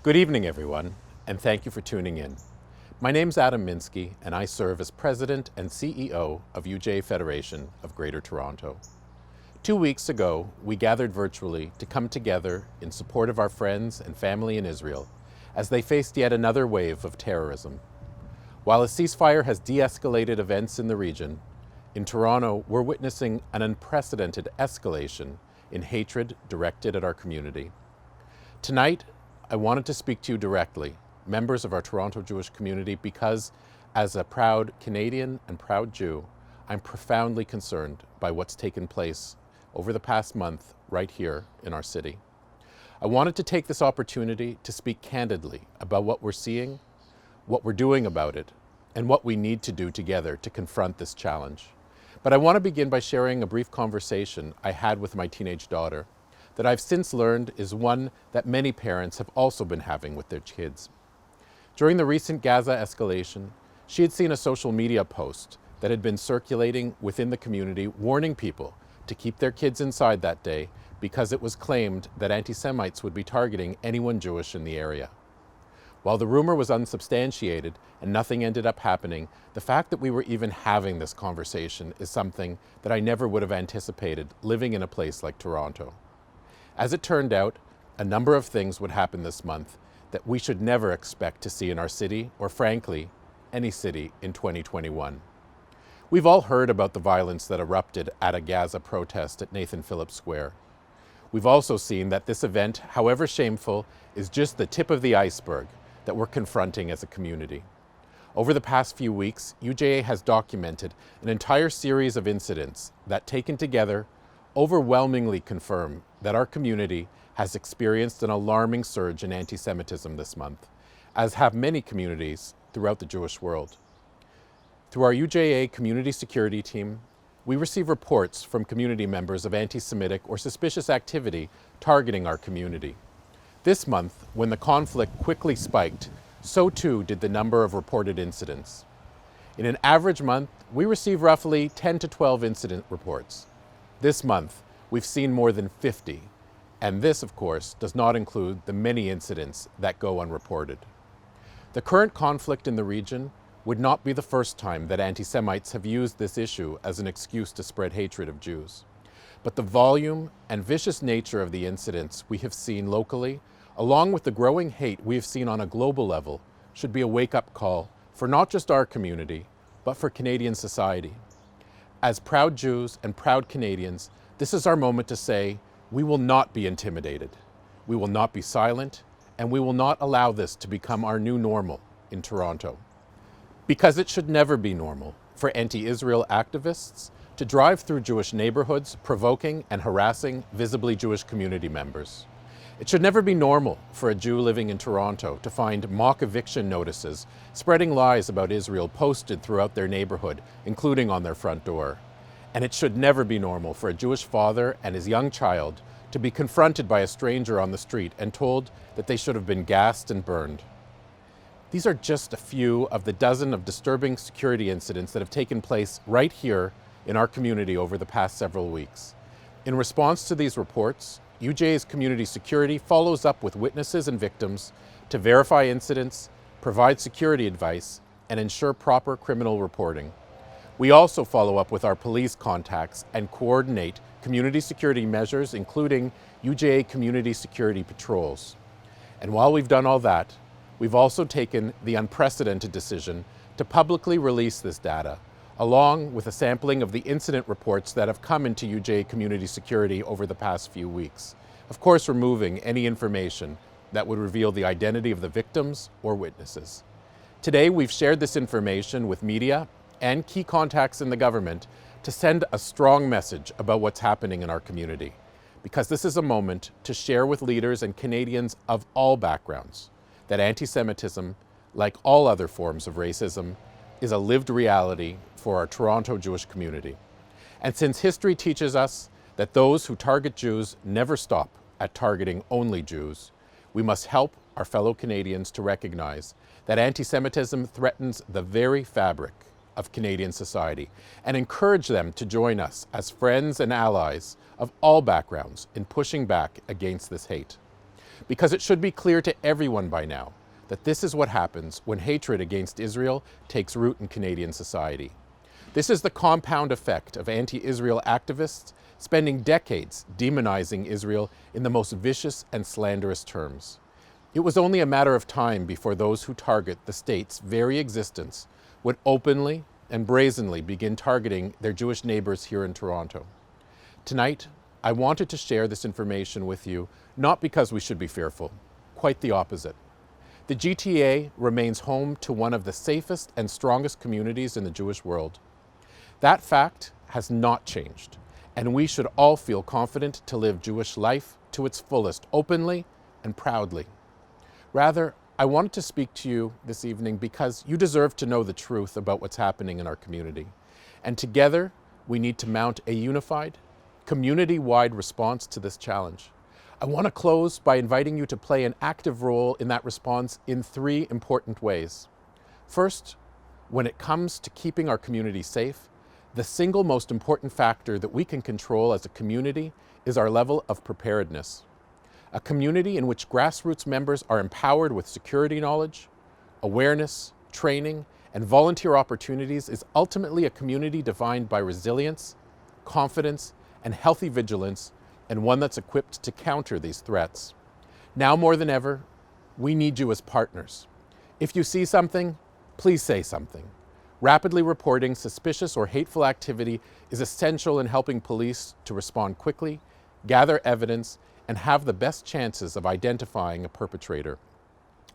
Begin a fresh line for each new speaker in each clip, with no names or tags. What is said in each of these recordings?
Good evening, everyone, and thank you for tuning in. My name's Adam Minsky, and I serve as President and CEO of UJA Federation of Greater Toronto. 2 weeks ago, we gathered virtually to come together in support of our friends and family in Israel as they faced yet another wave of terrorism. While a ceasefire has de-escalated events in the region, in Toronto, we're witnessing an unprecedented escalation in hatred directed at our community. Tonight, I wanted to speak to you directly, members of our Toronto Jewish community, because as a proud Canadian and proud Jew, I'm profoundly concerned by what's taken place over the past month right here in our city. I wanted to take this opportunity to speak candidly about what we're seeing, what we're doing about it, and what we need to do together to confront this challenge. But I want to begin by sharing a brief conversation I had with my teenage daughter that I've since learned is one that many parents have also been having with their kids. During the recent Gaza escalation, she had seen a social media post that had been circulating within the community warning people to keep their kids inside that day because it was claimed that anti-Semites would be targeting anyone Jewish in the area. While the rumor was unsubstantiated and nothing ended up happening, the fact that we were even having this conversation is something that I never would have anticipated living in a place like Toronto. As it turned out, a number of things would happen this month that we should never expect to see in our city, or frankly, any city in 2021. We've all heard about the violence that erupted at a Gaza protest at Nathan Phillips Square. We've also seen that this event, however shameful, is just the tip of the iceberg that we're confronting as a community. Over the past few weeks, UJA has documented an entire series of incidents that, taken together, overwhelmingly confirm that our community has experienced an alarming surge in anti-Semitism this month, as have many communities throughout the Jewish world. Through our UJA community security team, we receive reports from community members of anti-Semitic or suspicious activity targeting our community. This month, when the conflict quickly spiked, so too did the number of reported incidents. In an average month, we receive roughly 10 to 12 incident reports. This month, we've seen more than 50, and this, of course, does not include the many incidents that go unreported. The current conflict in the region would not be the first time that anti-Semites have used this issue as an excuse to spread hatred of Jews. But the volume and vicious nature of the incidents we have seen locally, along with the growing hate we have seen on a global level, should be a wake-up call for not just our community, but for Canadian society. As proud Jews and proud Canadians, this is our moment to say, we will not be intimidated, we will not be silent, and we will not allow this to become our new normal in Toronto. Because it should never be normal for anti-Israel activists to drive through Jewish neighborhoods, provoking and harassing visibly Jewish community members. It should never be normal for a Jew living in Toronto to find mock eviction notices spreading lies about Israel posted throughout their neighborhood, including on their front door. And it should never be normal for a Jewish father and his young child to be confronted by a stranger on the street and told that they should have been gassed and burned. These are just a few of the dozen of disturbing security incidents that have taken place right here in our community over the past several weeks. In response to these reports, UJA's community security follows up with witnesses and victims to verify incidents, provide security advice, and ensure proper criminal reporting. We also follow up with our police contacts and coordinate community security measures, including UJA community security patrols. And while we've done all that, we've also taken the unprecedented decision to publicly release this data, along with a sampling of the incident reports that have come into UJA community security over the past few weeks. Of course, removing any information that would reveal the identity of the victims or witnesses. Today, we've shared this information with media and key contacts in the government to send a strong message about what's happening in our community, because this is a moment to share with leaders and Canadians of all backgrounds that anti-Semitism, like all other forms of racism, is a lived reality for our Toronto Jewish community. And since history teaches us that those who target Jews never stop at targeting only Jews, we must help our fellow Canadians to recognize that anti-Semitism threatens the very fabric of Canadian society and encourage them to join us as friends and allies of all backgrounds in pushing back against this hate. because it should be clear to everyone by now that this is what happens when hatred against Israel takes root in Canadian society. This is the compound effect of anti-Israel activists spending decades demonizing Israel in the most vicious and slanderous terms. It was only a matter of time before those who target the state's very existence would openly and brazenly begin targeting their Jewish neighbors here in Toronto. Tonight, I wanted to share this information with you, not because we should be fearful, quite the opposite. The GTA remains home to one of the safest and strongest communities in the Jewish world. That fact has not changed, and we should all feel confident to live Jewish life to its fullest, openly and proudly. Rather, I wanted to speak to you this evening because you deserve to know the truth about what's happening in our community. And together, we need to mount a unified, community-wide response to this challenge. I want to close by inviting you to play an active role in that response in 3 important ways. First, when it comes to keeping our community safe, the single most important factor that we can control as a community is our level of preparedness. A community in which grassroots members are empowered with security knowledge, awareness, training, and volunteer opportunities is ultimately a community defined by resilience, confidence, and healthy vigilance, and one that's equipped to counter these threats. Now more than ever, we need you as partners. If you see something, please say something. Rapidly reporting suspicious or hateful activity is essential in helping police to respond quickly, gather evidence, and have the best chances of identifying a perpetrator.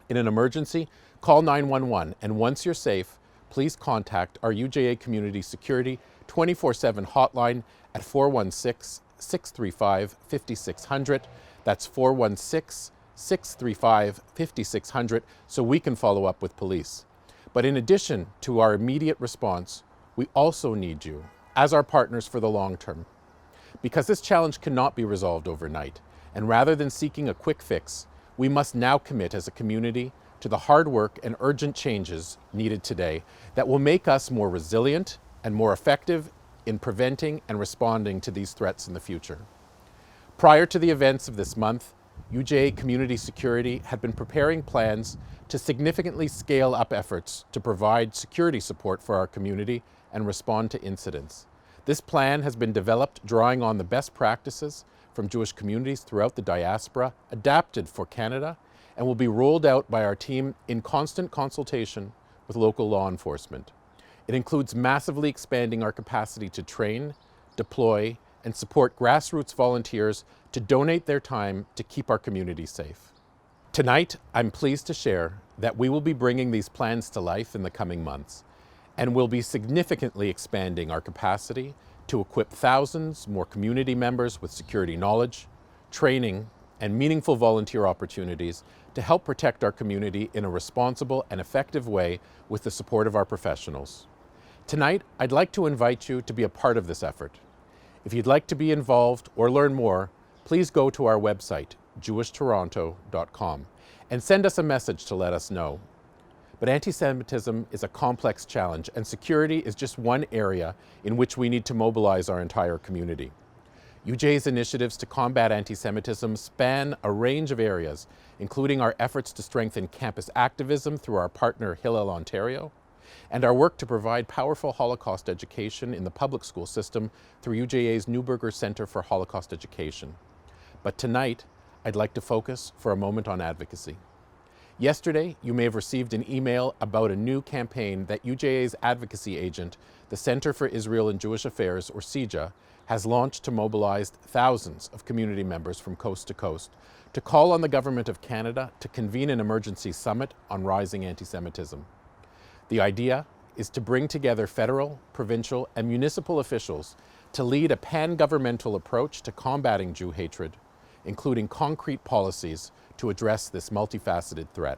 In an emergency, call 911, and once you're safe, please contact our UJA Community Security 24/7 hotline at 416-635-5600. That's 416-635-5600, so we can follow up with police. But in addition to our immediate response, we also need you as our partners for the long term. Because this challenge cannot be resolved overnight, and rather than seeking a quick fix, we must now commit as a community to the hard work and urgent changes needed today that will make us more resilient and more effective in preventing and responding to these threats in the future. Prior to the events of this month, UJA Community Security had been preparing plans to significantly scale up efforts to provide security support for our community and respond to incidents. This plan has been developed drawing on the best practices from Jewish communities throughout the diaspora, adapted for Canada, and will be rolled out by our team in constant consultation with local law enforcement. It includes massively expanding our capacity to train, deploy, and support grassroots volunteers to donate their time to keep our community safe. Tonight, I'm pleased to share that we will be bringing these plans to life in the coming months, and we'll be significantly expanding our capacity to equip thousands more community members with security knowledge, training, and meaningful volunteer opportunities to help protect our community in a responsible and effective way with the support of our professionals. Tonight, I'd like to invite you to be a part of this effort. If you'd like to be involved or learn more, please go to our website, jewishtoronto.com, and send us a message to let us know. But anti-Semitism is a complex challenge, and security is just one area in which we need to mobilize our entire community. UJA's initiatives to combat anti-Semitism span a range of areas, including our efforts to strengthen campus activism through our partner Hillel Ontario, and our work to provide powerful Holocaust education in the public school system through UJA's Neuberger Center for Holocaust Education. But tonight, I'd like to focus for a moment on advocacy. Yesterday, you may have received an email about a new campaign that UJA's advocacy agent, the Center for Israel and Jewish Affairs, or CIJA, has launched to mobilize thousands of community members from coast to coast to call on the Government of Canada to convene an emergency summit on rising anti-Semitism. The idea is to bring together federal, provincial, and municipal officials to lead a pan-governmental approach to combating Jew hatred, including concrete policies to address this multifaceted threat.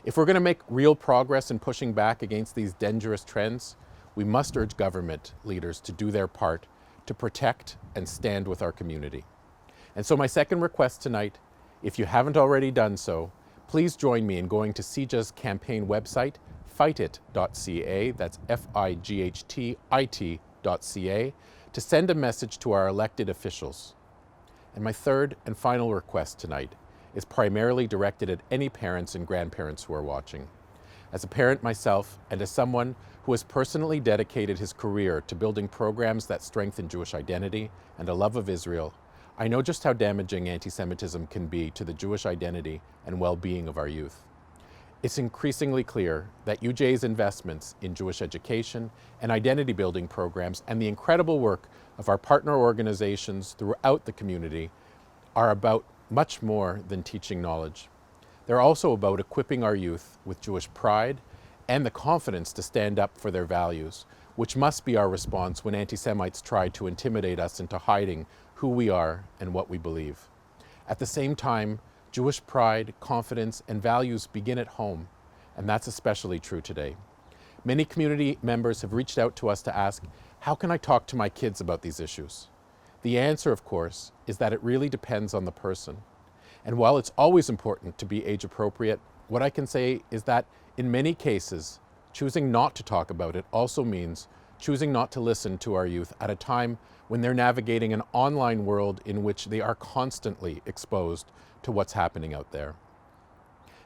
If we're going to make real progress in pushing back against these dangerous trends, we must urge government leaders to do their part to protect and stand with our community. And so my second request tonight, if you haven't already done so, please join me in going to CIJA's campaign website, fightit.ca, that's FIGHTIT.ca, to send a message to our elected officials. And my third and final request tonight is primarily directed at any parents and grandparents who are watching. As a parent myself, and as someone who has personally dedicated his career to building programs that strengthen Jewish identity and a love of Israel, I know just how damaging anti-Semitism can be to the Jewish identity and well-being of our youth. It's increasingly clear that UJ's investments in Jewish education and identity building programs and the incredible work of our partner organizations throughout the community are about much more than teaching knowledge. They're also about equipping our youth with Jewish pride and the confidence to stand up for their values, which must be our response when anti-Semites try to intimidate us into hiding who we are and what we believe. At the same time, Jewish pride, confidence, and values begin at home, and that's especially true today. Many community members have reached out to us to ask, how can I talk to my kids about these issues? The answer, of course, is that it really depends on the person. And while it's always important to be age appropriate, what I can say is that in many cases, choosing not to talk about it also means choosing not to listen to our youth at a time when they're navigating an online world in which they are constantly exposed to what's happening out there.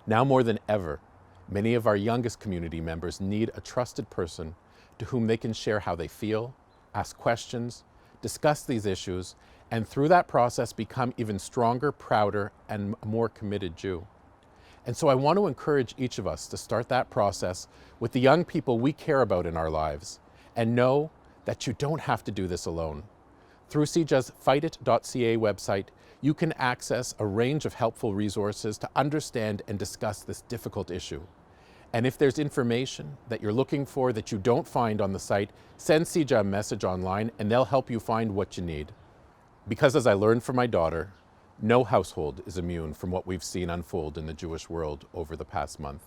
Now more than ever, many of our youngest community members need a trusted person to whom they can share how they feel, ask questions, discuss these issues, and through that process become even stronger, prouder, and a more committed Jew. And so I want to encourage each of us to start that process with the young people we care about in our lives, and know that you don't have to do this alone. Through CJA's fightit.ca website, you can access a range of helpful resources to understand and discuss this difficult issue. And if there's information that you're looking for that you don't find on the site, send CJA a message online and they'll help you find what you need. Because as I learned from my daughter, no household is immune from what we've seen unfold in the Jewish world over the past month.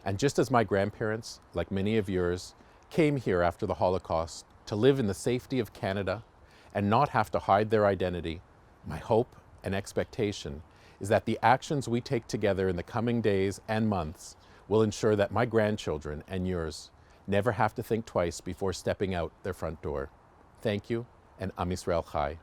And just as my grandparents, like many of yours, came here after the Holocaust to live in the safety of Canada and not have to hide their identity, my hope and expectation is that the actions we take together in the coming days and months will ensure that my grandchildren and yours never have to think twice before stepping out their front door. Thank you, and Am Yisrael Chai.